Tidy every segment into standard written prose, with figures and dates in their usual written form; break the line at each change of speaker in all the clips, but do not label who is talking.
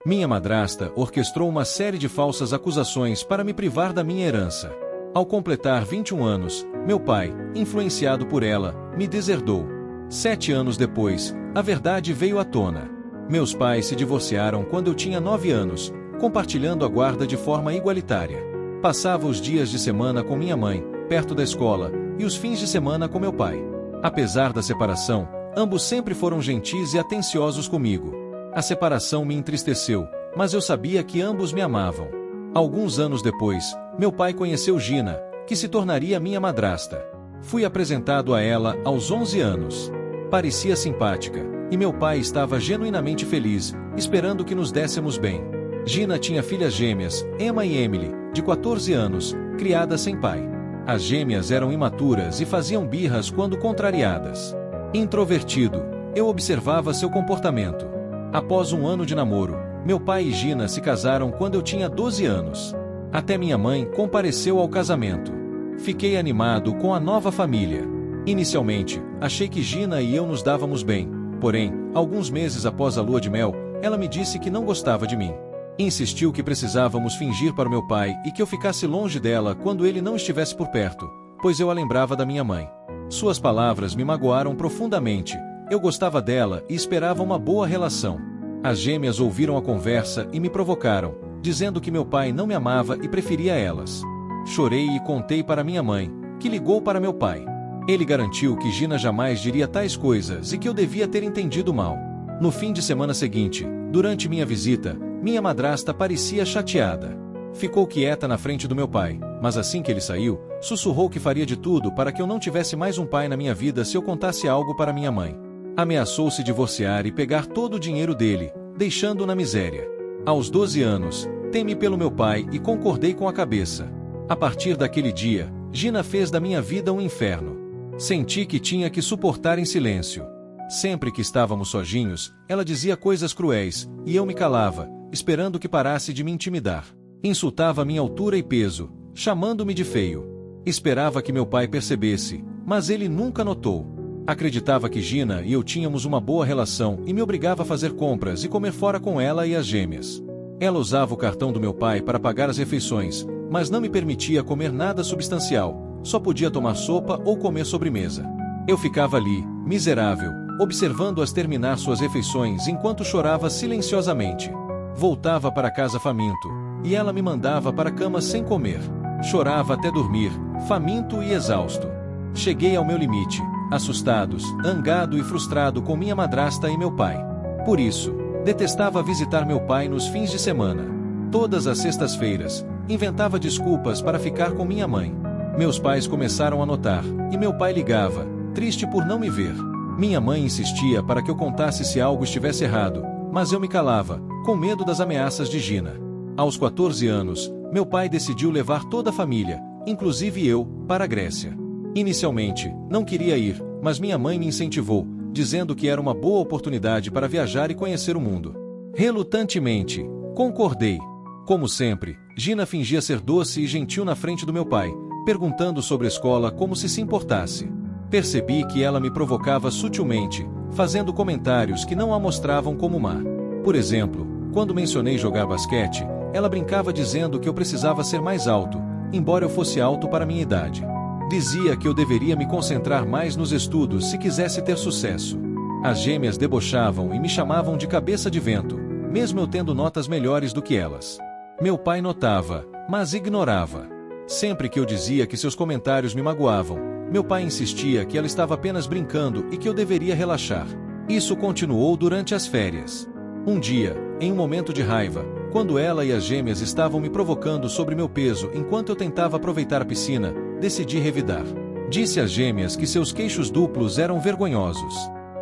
Minha madrasta orquestrou uma série de falsas acusações para me privar da minha herança. Ao completar 21 anos, meu pai, influenciado por ela, me deserdou. 7 anos depois, a verdade veio à tona. Meus pais se divorciaram quando eu tinha 9 anos, compartilhando a guarda de forma igualitária. Passava os dias de semana com minha mãe, perto da escola, e os fins de semana com meu pai. Apesar da separação, ambos sempre foram gentis e atenciosos comigo. A separação me entristeceu, mas eu sabia que ambos me amavam. Alguns anos depois, meu pai conheceu Gina, que se tornaria minha madrasta. Fui apresentado a ela aos 11 anos. Parecia simpática, e meu pai estava genuinamente feliz, esperando que nos dessemos bem. Gina tinha filhas gêmeas, Emma e Emily, de 14 anos, criadas sem pai. As gêmeas eram imaturas e faziam birras quando contrariadas. Introvertido, eu observava seu comportamento. Após um ano de namoro, meu pai e Gina se casaram quando eu tinha 12 anos. Até minha mãe compareceu ao casamento. Fiquei animado com a nova família. Inicialmente, achei que Gina e eu nos dávamos bem, porém, alguns meses após a lua de mel, ela me disse que não gostava de mim. Insistiu que precisávamos fingir para o meu pai e que eu ficasse longe dela quando ele não estivesse por perto, pois eu a lembrava da minha mãe. Suas palavras me magoaram profundamente. Eu gostava dela e esperava uma boa relação. As gêmeas ouviram a conversa e me provocaram, dizendo que meu pai não me amava e preferia elas. Chorei e contei para minha mãe, que ligou para meu pai. Ele garantiu que Gina jamais diria tais coisas e que eu devia ter entendido mal. No fim de semana seguinte, durante minha visita, minha madrasta parecia chateada. Ficou quieta na frente do meu pai, mas assim que ele saiu, sussurrou que faria de tudo para que eu não tivesse mais um pai na minha vida se eu contasse algo para minha mãe. Ameaçou se divorciar e pegar todo o dinheiro dele, deixando-o na miséria. Aos 12 anos, temi pelo meu pai e concordei com a cabeça. A partir daquele dia, Gina fez da minha vida um inferno. Senti que tinha que suportar em silêncio. Sempre que estávamos sozinhos, ela dizia coisas cruéis, e eu me calava, esperando que parasse de me intimidar. Insultava minha altura e peso, chamando-me de feio. Esperava que meu pai percebesse, mas ele nunca notou. Acreditava que Gina e eu tínhamos uma boa relação e me obrigava a fazer compras e comer fora com ela e as gêmeas. Ela usava o cartão do meu pai para pagar as refeições, mas não me permitia comer nada substancial, só podia tomar sopa ou comer sobremesa. Eu ficava ali, miserável, observando-as terminar suas refeições enquanto chorava silenciosamente. Voltava para casa faminto, e ela me mandava para a cama sem comer. Chorava até dormir, faminto e exausto. Cheguei ao meu limite, assustados, zangado e frustrado com minha madrasta e meu pai. Por isso, detestava visitar meu pai nos fins de semana. Todas as sextas-feiras, inventava desculpas para ficar com minha mãe. Meus pais começaram a notar, e meu pai ligava, triste por não me ver. Minha mãe insistia para que eu contasse se algo estivesse errado, mas eu me calava, com medo das ameaças de Gina. Aos 14 anos, meu pai decidiu levar toda a família, inclusive eu, para a Grécia. Inicialmente, não queria ir, mas minha mãe me incentivou, dizendo que era uma boa oportunidade para viajar e conhecer o mundo. Relutantemente, concordei. Como sempre, Gina fingia ser doce e gentil na frente do meu pai, perguntando sobre a escola como se importasse. Percebi que ela me provocava sutilmente, fazendo comentários que não a mostravam como má. Por exemplo, quando mencionei jogar basquete, ela brincava dizendo que eu precisava ser mais alto, embora eu fosse alto para minha idade. Dizia que eu deveria me concentrar mais nos estudos se quisesse ter sucesso. As gêmeas debochavam e me chamavam de cabeça de vento, mesmo eu tendo notas melhores do que elas. Meu pai notava, mas ignorava. Sempre que eu dizia que seus comentários me magoavam, meu pai insistia que ela estava apenas brincando e que eu deveria relaxar. Isso continuou durante as férias. Um dia, em um momento de raiva, quando ela e as gêmeas estavam me provocando sobre meu peso enquanto eu tentava aproveitar a piscina, decidi revidar. Disse às gêmeas que seus queixos duplos eram vergonhosos.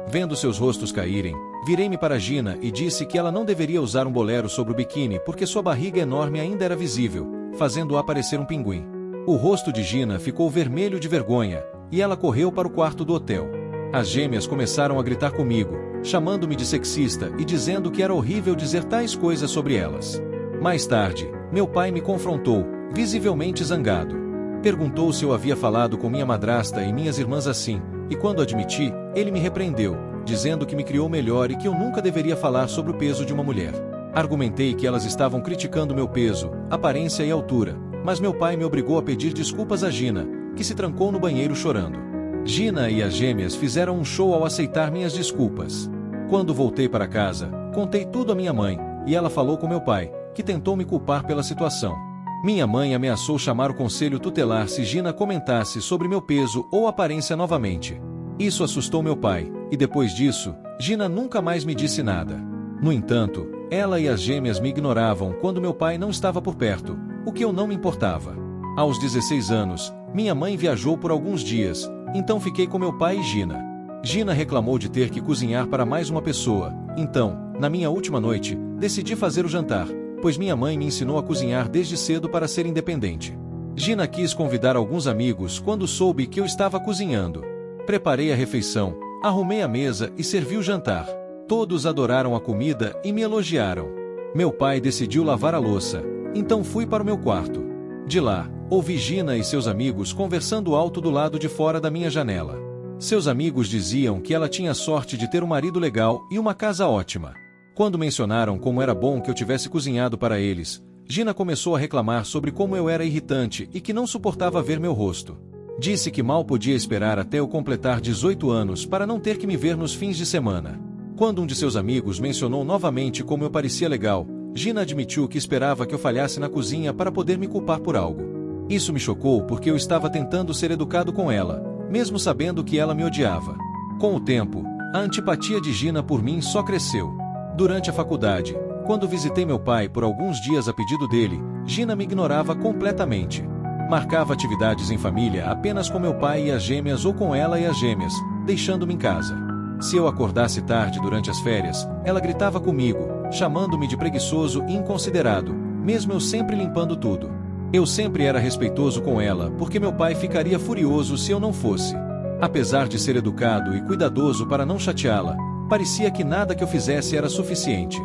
Vendo seus rostos caírem, virei-me para Gina e disse que ela não deveria usar um bolero sobre o biquíni porque sua barriga enorme ainda era visível, fazendo-a parecer um pinguim. O rosto de Gina ficou vermelho de vergonha, e ela correu para o quarto do hotel. As gêmeas começaram a gritar comigo, chamando-me de sexista e dizendo que era horrível dizer tais coisas sobre elas. Mais tarde, meu pai me confrontou, visivelmente zangado. Perguntou se eu havia falado com minha madrasta e minhas irmãs assim, e quando admiti, ele me repreendeu, dizendo que me criou melhor e que eu nunca deveria falar sobre o peso de uma mulher. Argumentei que elas estavam criticando meu peso, aparência e altura, mas meu pai me obrigou a pedir desculpas a Gina, que se trancou no banheiro chorando. Gina e as gêmeas fizeram um show ao aceitar minhas desculpas. Quando voltei para casa, contei tudo à minha mãe, e ela falou com meu pai, que tentou me culpar pela situação. Minha mãe ameaçou chamar o conselho tutelar se Gina comentasse sobre meu peso ou aparência novamente. Isso assustou meu pai, e depois disso, Gina nunca mais me disse nada. No entanto, ela e as gêmeas me ignoravam quando meu pai não estava por perto, o que eu não me importava. Aos 16 anos, minha mãe viajou por alguns dias, então fiquei com meu pai e Gina. Gina reclamou de ter que cozinhar para mais uma pessoa, então, na minha última noite, decidi fazer o jantar, pois minha mãe me ensinou a cozinhar desde cedo para ser independente. Gina quis convidar alguns amigos quando soube que eu estava cozinhando. Preparei a refeição, arrumei a mesa e servi o jantar. Todos adoraram a comida e me elogiaram. Meu pai decidiu lavar a louça, então fui para o meu quarto. De lá, ouvi Gina e seus amigos conversando alto do lado de fora da minha janela. Seus amigos diziam que ela tinha sorte de ter um marido legal e uma casa ótima. Quando mencionaram como era bom que eu tivesse cozinhado para eles, Gina começou a reclamar sobre como eu era irritante e que não suportava ver meu rosto. Disse que mal podia esperar até eu completar 18 anos para não ter que me ver nos fins de semana. Quando um de seus amigos mencionou novamente como eu parecia legal, Gina admitiu que esperava que eu falhasse na cozinha para poder me culpar por algo. Isso me chocou porque eu estava tentando ser educado com ela, mesmo sabendo que ela me odiava. Com o tempo, a antipatia de Gina por mim só cresceu. Durante a faculdade, quando visitei meu pai por alguns dias a pedido dele, Gina me ignorava completamente. Marcava atividades em família apenas com meu pai e as gêmeas ou com ela e as gêmeas, deixando-me em casa. Se eu acordasse tarde durante as férias, ela gritava comigo, chamando-me de preguiçoso e inconsiderado, mesmo eu sempre limpando tudo. Eu sempre era respeitoso com ela, porque meu pai ficaria furioso se eu não fosse. Apesar de ser educado e cuidadoso para não chateá-la, parecia que nada que eu fizesse era suficiente.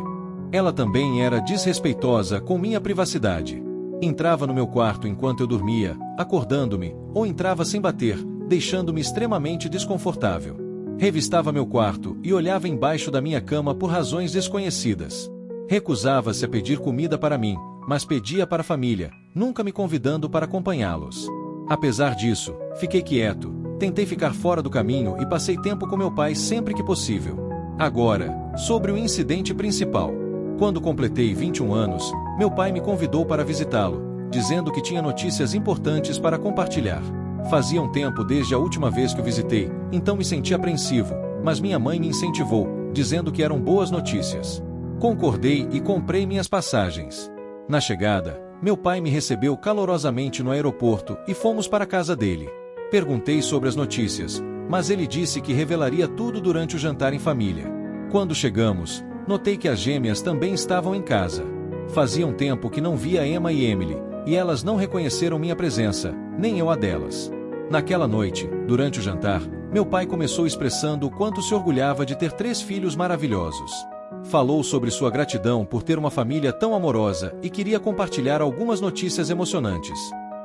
Ela também era desrespeitosa com minha privacidade. Entrava no meu quarto enquanto eu dormia, acordando-me, ou entrava sem bater, deixando-me extremamente desconfortável. Revistava meu quarto e olhava embaixo da minha cama por razões desconhecidas. Recusava-se a pedir comida para mim, mas pedia para a família, nunca me convidando para acompanhá-los. Apesar disso, fiquei quieto, tentei ficar fora do caminho e passei tempo com meu pai sempre que possível. Agora, sobre o incidente principal. Quando completei 21 anos, meu pai me convidou para visitá-lo, dizendo que tinha notícias importantes para compartilhar. Fazia um tempo desde a última vez que o visitei, então me senti apreensivo, mas minha mãe me incentivou, dizendo que eram boas notícias. Concordei e comprei minhas passagens. Na chegada, meu pai me recebeu calorosamente no aeroporto e fomos para a casa dele. Perguntei sobre as notícias, mas ele disse que revelaria tudo durante o jantar em família. Quando chegamos, notei que as gêmeas também estavam em casa. Fazia um tempo que não via Emma e Emily, e elas não reconheceram minha presença, nem eu a delas. Naquela noite, durante o jantar, meu pai começou expressando o quanto se orgulhava de ter 3 filhos maravilhosos. Falou sobre sua gratidão por ter uma família tão amorosa e queria compartilhar algumas notícias emocionantes.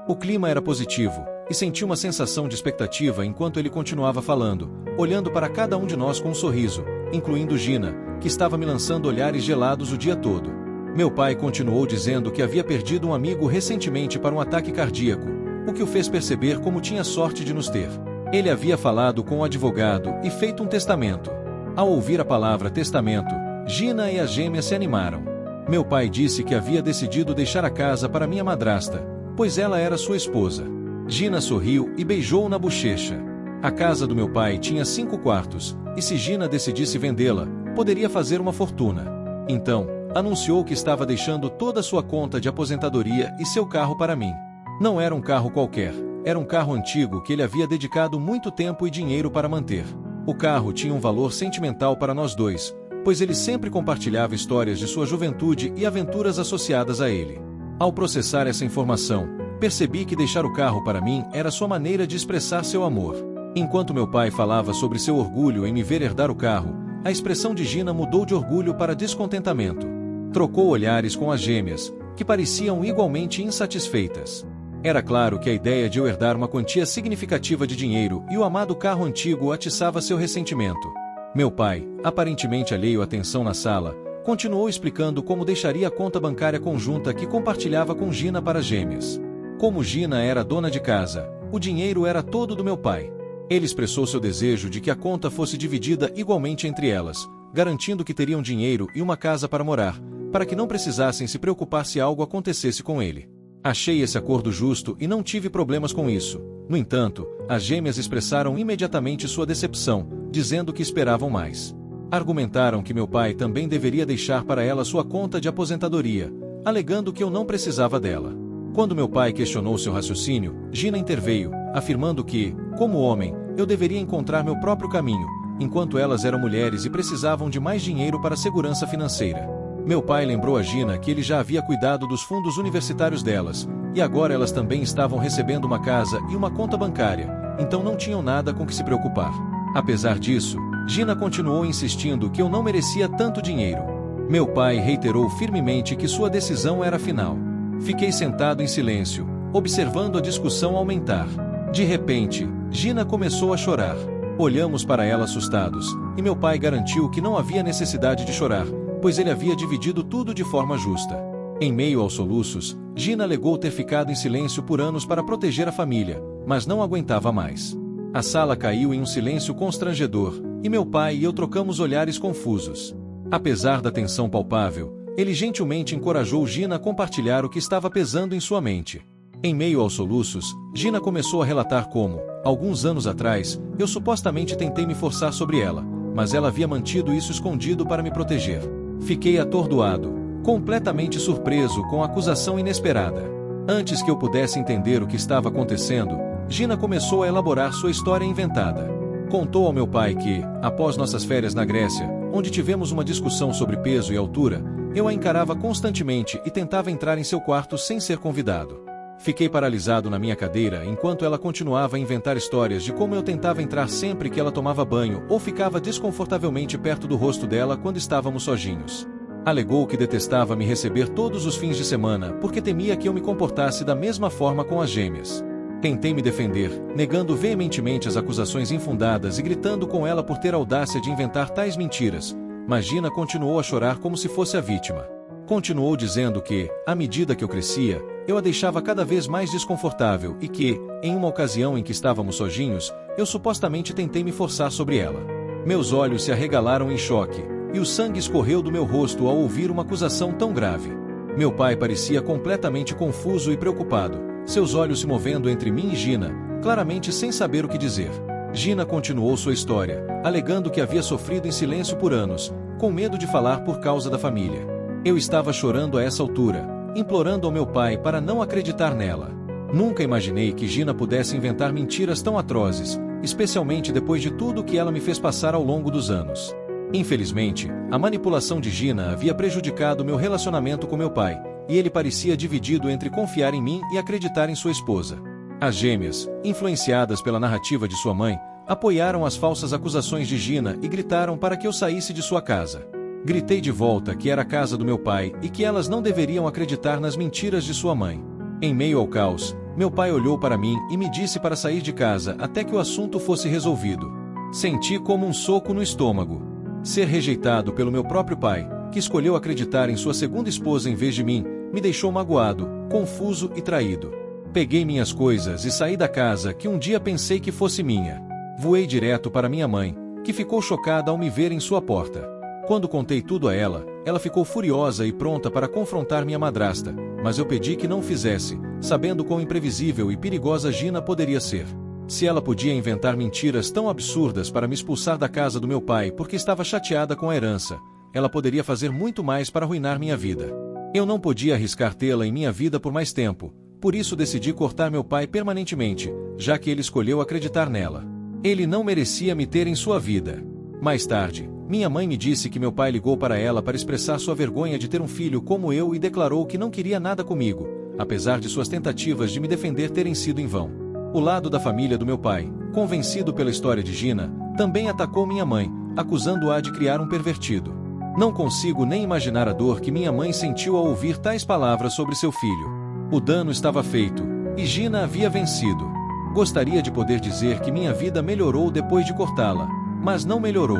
O clima era positivo, e senti uma sensação de expectativa enquanto ele continuava falando, olhando para cada um de nós com um sorriso, incluindo Gina, que estava me lançando olhares gelados o dia todo. Meu pai continuou dizendo que havia perdido um amigo recentemente para um ataque cardíaco, o que o fez perceber como tinha sorte de nos ter. Ele havia falado com o advogado e feito um testamento. Ao ouvir a palavra testamento, Gina e as gêmeas se animaram. Meu pai disse que havia decidido deixar a casa para minha madrasta, pois ela era sua esposa. Gina sorriu e beijou-o na bochecha. A casa do meu pai tinha 5 quartos, e se Gina decidisse vendê-la, poderia fazer uma fortuna. Então, anunciou que estava deixando toda a sua conta de aposentadoria e seu carro para mim. Não era um carro qualquer, era um carro antigo que ele havia dedicado muito tempo e dinheiro para manter. O carro tinha um valor sentimental para nós dois, pois ele sempre compartilhava histórias de sua juventude e aventuras associadas a ele. Ao processar essa informação, percebi que deixar o carro para mim era sua maneira de expressar seu amor. Enquanto meu pai falava sobre seu orgulho em me ver herdar o carro, a expressão de Gina mudou de orgulho para descontentamento. Trocou olhares com as gêmeas, que pareciam igualmente insatisfeitas. Era claro que a ideia de eu herdar uma quantia significativa de dinheiro e o amado carro antigo atiçava seu ressentimento. Meu pai, aparentemente alheio à tensão na sala, Continuou explicando como deixaria a conta bancária conjunta que compartilhava com Gina para as gêmeas. Como Gina era dona de casa, o dinheiro era todo do meu pai. Ele expressou seu desejo de que a conta fosse dividida igualmente entre elas, garantindo que teriam dinheiro e uma casa para morar, para que não precisassem se preocupar se algo acontecesse com ele. Achei esse acordo justo e não tive problemas com isso. No entanto, as gêmeas expressaram imediatamente sua decepção, dizendo que esperavam mais. Argumentaram que meu pai também deveria deixar para ela sua conta de aposentadoria, alegando que eu não precisava dela. Quando meu pai questionou seu raciocínio, Gina interveio, afirmando que, como homem, eu deveria encontrar meu próprio caminho, enquanto elas eram mulheres e precisavam de mais dinheiro para a segurança financeira. Meu pai lembrou a Gina que ele já havia cuidado dos fundos universitários delas, e agora elas também estavam recebendo uma casa e uma conta bancária, então não tinham nada com que se preocupar. Apesar disso, Gina continuou insistindo que eu não merecia tanto dinheiro. Meu pai reiterou firmemente que sua decisão era final. Fiquei sentado em silêncio, observando a discussão aumentar. De repente, Gina começou a chorar. Olhamos para ela assustados, e meu pai garantiu que não havia necessidade de chorar, pois ele havia dividido tudo de forma justa. Em meio aos soluços, Gina alegou ter ficado em silêncio por anos para proteger a família, mas não aguentava mais. A sala caiu em um silêncio constrangedor, e meu pai e eu trocamos olhares confusos. Apesar da tensão palpável, ele gentilmente encorajou Gina a compartilhar o que estava pesando em sua mente. Em meio aos soluços, Gina começou a relatar como, alguns anos atrás, eu supostamente tentei me forçar sobre ela, mas ela havia mantido isso escondido para me proteger. Fiquei atordoado, completamente surpreso com a acusação inesperada. Antes que eu pudesse entender o que estava acontecendo, Gina começou a elaborar sua história inventada. Contou ao meu pai que, após nossas férias na Grécia, onde tivemos uma discussão sobre peso e altura, eu a encarava constantemente e tentava entrar em seu quarto sem ser convidado. Fiquei paralisado na minha cadeira enquanto ela continuava a inventar histórias de como eu tentava entrar sempre que ela tomava banho ou ficava desconfortavelmente perto do rosto dela quando estávamos sozinhos. Alegou que detestava me receber todos os fins de semana porque temia que eu me comportasse da mesma forma com as gêmeas. Tentei me defender, negando veementemente as acusações infundadas e gritando com ela por ter a audácia de inventar tais mentiras, mas Gina continuou a chorar como se fosse a vítima. Continuou dizendo que, à medida que eu crescia, eu a deixava cada vez mais desconfortável e que, em uma ocasião em que estávamos sozinhos, eu supostamente tentei me forçar sobre ela. Meus olhos se arregalaram em choque, e o sangue escorreu do meu rosto ao ouvir uma acusação tão grave. Meu pai parecia completamente confuso e preocupado, seus olhos se movendo entre mim e Gina, claramente sem saber o que dizer. Gina continuou sua história, alegando que havia sofrido em silêncio por anos, com medo de falar por causa da família. Eu estava chorando a essa altura, implorando ao meu pai para não acreditar nela. Nunca imaginei que Gina pudesse inventar mentiras tão atrozes, especialmente depois de tudo que ela me fez passar ao longo dos anos. Infelizmente, a manipulação de Gina havia prejudicado meu relacionamento com meu pai, e ele parecia dividido entre confiar em mim e acreditar em sua esposa. As gêmeas, influenciadas pela narrativa de sua mãe, apoiaram as falsas acusações de Gina e gritaram para que eu saísse de sua casa. Gritei de volta que era a casa do meu pai e que elas não deveriam acreditar nas mentiras de sua mãe. Em meio ao caos, meu pai olhou para mim e me disse para sair de casa até que o assunto fosse resolvido. Senti como um soco no estômago. Ser rejeitado pelo meu próprio pai, que escolheu acreditar em sua segunda esposa em vez de mim, me deixou magoado, confuso e traído. Peguei minhas coisas e saí da casa que um dia pensei que fosse minha. Voei direto para minha mãe, que ficou chocada ao me ver em sua porta. Quando contei tudo a ela, ela ficou furiosa e pronta para confrontar minha madrasta, mas eu pedi que não o fizesse, sabendo quão imprevisível e perigosa Gina poderia ser. Se ela podia inventar mentiras tão absurdas para me expulsar da casa do meu pai porque estava chateada com a herança, ela poderia fazer muito mais para arruinar minha vida. Eu não podia arriscar tê-la em minha vida por mais tempo, por isso decidi cortar meu pai permanentemente, já que ele escolheu acreditar nela. Ele não merecia me ter em sua vida. Mais tarde, minha mãe me disse que meu pai ligou para ela para expressar sua vergonha de ter um filho como eu e declarou que não queria nada comigo, apesar de suas tentativas de me defender terem sido em vão. O lado da família do meu pai, convencido pela história de Gina, também atacou minha mãe, acusando-a de criar um pervertido. Não consigo nem imaginar a dor que minha mãe sentiu ao ouvir tais palavras sobre seu filho. O dano estava feito, e Gina havia vencido. Gostaria de poder dizer que minha vida melhorou depois de cortá-la, mas não melhorou.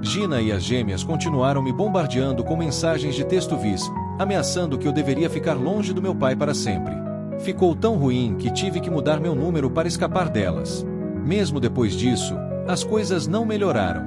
Gina e as gêmeas continuaram me bombardeando com mensagens de texto vis, ameaçando que eu deveria ficar longe do meu pai para sempre. Ficou tão ruim que tive que mudar meu número para escapar delas. Mesmo depois disso, as coisas não melhoraram.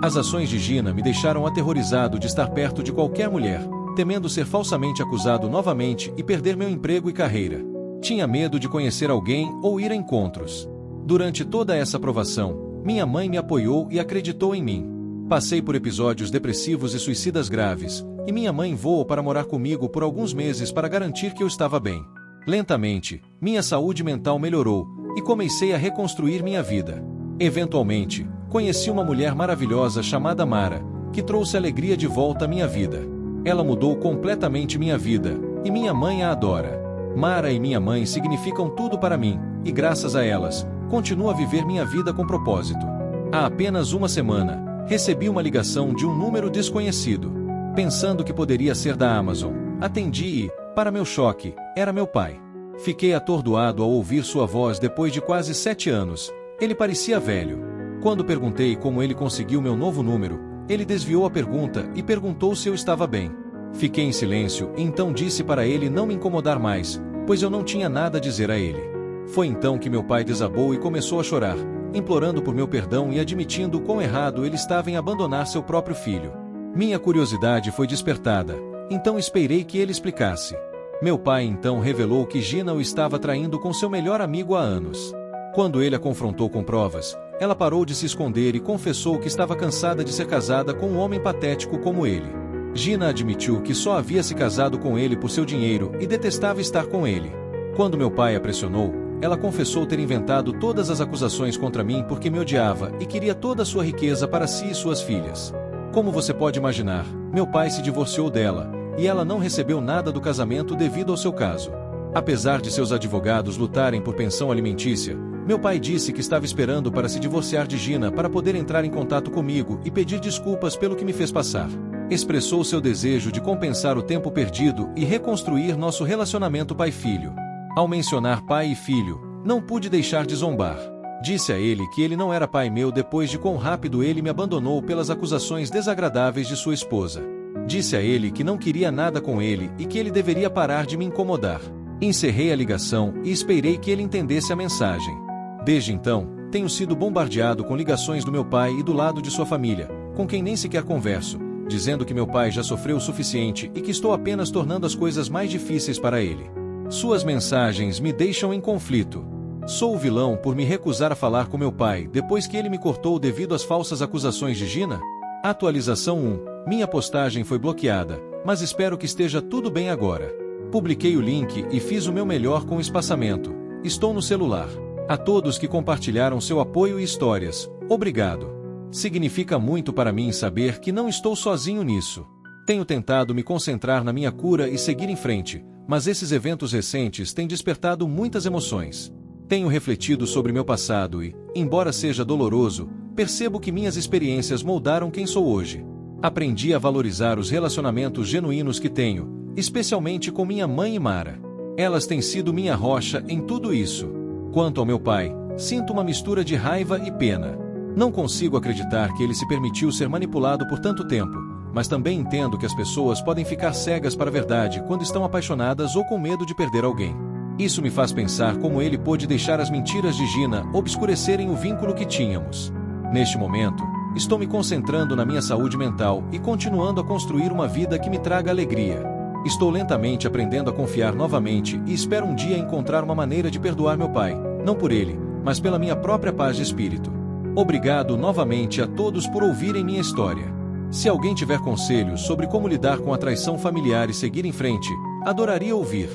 As ações de Gina me deixaram aterrorizado de estar perto de qualquer mulher, temendo ser falsamente acusado novamente e perder meu emprego e carreira. Tinha medo de conhecer alguém ou ir a encontros. Durante toda essa provação, minha mãe me apoiou e acreditou em mim. Passei por episódios depressivos e suicidas graves, e minha mãe voou para morar comigo por alguns meses para garantir que eu estava bem. Lentamente, minha saúde mental melhorou, e comecei a reconstruir minha vida. Eventualmente, conheci uma mulher maravilhosa chamada Mara, que trouxe alegria de volta à minha vida. Ela mudou completamente minha vida, e minha mãe a adora. Mara e minha mãe significam tudo para mim, e graças a elas, continuo a viver minha vida com propósito. Há apenas uma semana, recebi uma ligação de um número desconhecido. Pensando que poderia ser da Amazon, atendi e, para meu choque, era meu pai. Fiquei atordoado ao ouvir sua voz depois de quase 7 anos. Ele parecia velho. Quando perguntei como ele conseguiu meu novo número, ele desviou a pergunta e perguntou se eu estava bem. Fiquei em silêncio e então disse para ele não me incomodar mais, pois eu não tinha nada a dizer a ele. Foi então que meu pai desabou e começou a chorar, implorando por meu perdão e admitindo o quão errado ele estava em abandonar seu próprio filho. Minha curiosidade foi despertada, então esperei que ele explicasse. Meu pai então revelou que Gina o estava traindo com seu melhor amigo há anos. Quando ele a confrontou com provas, ela parou de se esconder e confessou que estava cansada de ser casada com um homem patético como ele. Gina admitiu que só havia se casado com ele por seu dinheiro e detestava estar com ele. Quando meu pai a pressionou, ela confessou ter inventado todas as acusações contra mim porque me odiava e queria toda a sua riqueza para si e suas filhas. Como você pode imaginar, meu pai se divorciou dela, e ela não recebeu nada do casamento devido ao seu caso. Apesar de seus advogados lutarem por pensão alimentícia, meu pai disse que estava esperando para se divorciar de Gina para poder entrar em contato comigo e pedir desculpas pelo que me fez passar. Expressou seu desejo de compensar o tempo perdido e reconstruir nosso relacionamento pai-filho. Ao mencionar pai e filho, não pude deixar de zombar. Disse a ele que ele não era pai meu depois de quão rápido ele me abandonou pelas acusações desagradáveis de sua esposa. Disse a ele que não queria nada com ele e que ele deveria parar de me incomodar. Encerrei a ligação e esperei que ele entendesse a mensagem. Desde então, tenho sido bombardeado com ligações do meu pai e do lado de sua família, com quem nem sequer converso, dizendo que meu pai já sofreu o suficiente e que estou apenas tornando as coisas mais difíceis para ele. Suas mensagens me deixam em conflito. Sou o vilão por me recusar a falar com meu pai depois que ele me cortou devido às falsas acusações de Gina? Atualização 1. Minha postagem foi bloqueada, mas espero que esteja tudo bem agora. Publiquei o link e fiz o meu melhor com o espaçamento. Estou no celular. A todos que compartilharam seu apoio e histórias, obrigado. Significa muito para mim saber que não estou sozinho nisso. Tenho tentado me concentrar na minha cura e seguir em frente, mas esses eventos recentes têm despertado muitas emoções. Tenho refletido sobre meu passado e, embora seja doloroso, percebo que minhas experiências moldaram quem sou hoje. Aprendi a valorizar os relacionamentos genuínos que tenho, especialmente com minha mãe e Mara. Elas têm sido minha rocha em tudo isso. Quanto ao meu pai, sinto uma mistura de raiva e pena. Não consigo acreditar que ele se permitiu ser manipulado por tanto tempo, mas também entendo que as pessoas podem ficar cegas para a verdade quando estão apaixonadas ou com medo de perder alguém. Isso me faz pensar como ele pôde deixar as mentiras de Gina obscurecerem o vínculo que tínhamos. Neste momento, estou me concentrando na minha saúde mental e continuando a construir uma vida que me traga alegria. Estou lentamente aprendendo a confiar novamente e espero um dia encontrar uma maneira de perdoar meu pai, não por ele, mas pela minha própria paz de espírito. Obrigado novamente a todos por ouvirem minha história. Se alguém tiver conselhos sobre como lidar com a traição familiar e seguir em frente, adoraria ouvir.